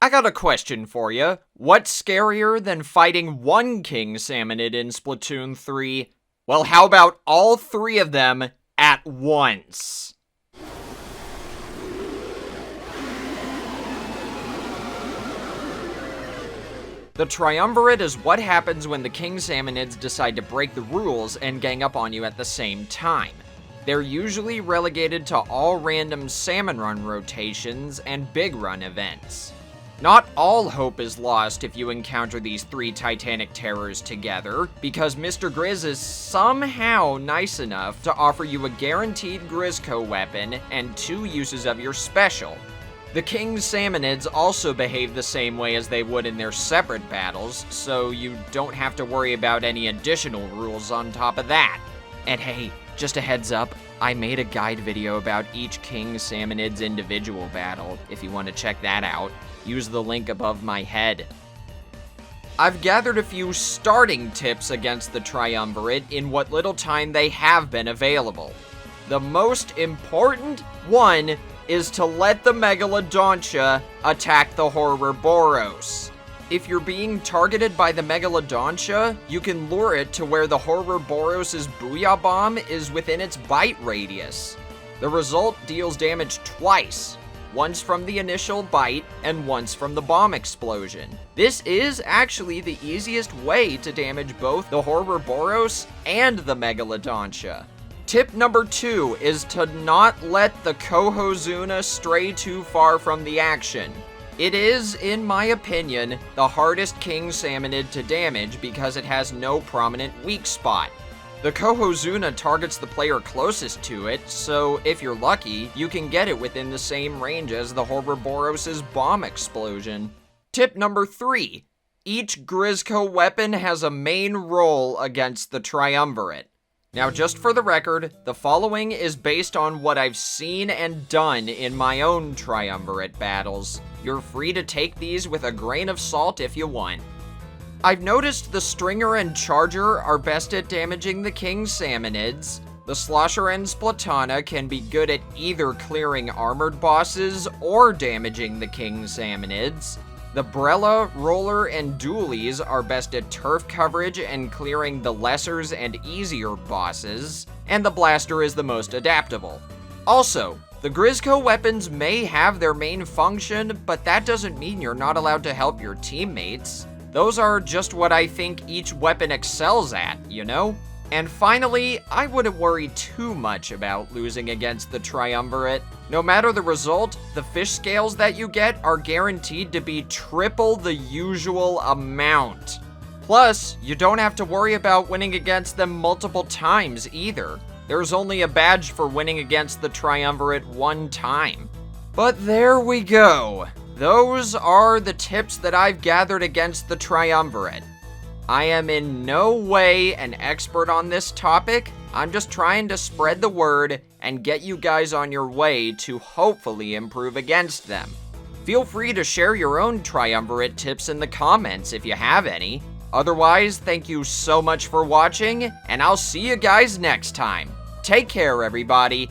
I got a question for you. What's scarier than fighting one King Salmonid in Splatoon 3? Well, how about all three of them at once? The Triumvirate is what happens when the King Salmonids decide to break the rules and gang up on you at the same time. They're usually relegated to all random Salmon Run rotations and Big Run events. Not all hope is lost if you encounter these three Titanic Terrors together, because Mr. Grizz is somehow nice enough to offer you a guaranteed Grizzco weapon and 2 uses of your special. The King Salmonids also behave the same way as they would in their separate battles, so you don't have to worry about any additional rules on top of that. And hey, just a heads up, I made a guide video about each King Salmonid's individual battle, if you want to check that out. Use the link above my head. I've gathered a few starting tips against the Triumvirate in what little time they have been available. The most important one is to let the Megalodontia attack the Horrorboros. If you're being targeted by the Megalodontia, you can lure it to where the Horrorboros' Booyah Bomb is within its bite radius. The result deals damage twice. Once from the initial bite, and once from the bomb explosion. This is actually the easiest way to damage both the Horrorboros and the Megalodontia. Tip number 2 is to not let the Kohozuna stray too far from the action. It is, in my opinion, the hardest King Salmonid to damage because it has no prominent weak spot. The Kohozuna targets the player closest to it, so if you're lucky, you can get it within the same range as the Horrorboros' bomb explosion. Tip number 3. Each Grizzco weapon has a main role against the Triumvirate. Now, just for the record, the following is based on what I've seen and done in my own Triumvirate battles. You're free to take these with a grain of salt if you want. I've noticed the Stringer and Charger are best at damaging the King Salmonids. The Slosher and Splatana can be good at either clearing armored bosses or damaging the King Salmonids. The Brella, Roller, and Dualies are best at turf coverage and clearing the lessers and easier bosses, and the Blaster is the most adaptable. Also, the Grizzco weapons may have their main function, but that doesn't mean you're not allowed to help your teammates. Those are just what I think each weapon excels at, you know? And finally, I wouldn't worry too much about losing against the Triumvirate. No matter the result, the fish scales that you get are guaranteed to be triple the usual amount. Plus, you don't have to worry about winning against them multiple times either. There's only a badge for winning against the Triumvirate one time. But there we go. Those are the tips that I've gathered against the Triumvirate. I am in no way an expert on this topic. I'm just trying to spread the word and get you guys on your way to hopefully improve against them. Feel free to share your own Triumvirate tips in the comments if you have any. Otherwise, thank you so much for watching, and I'll see you guys next time. Take care, everybody.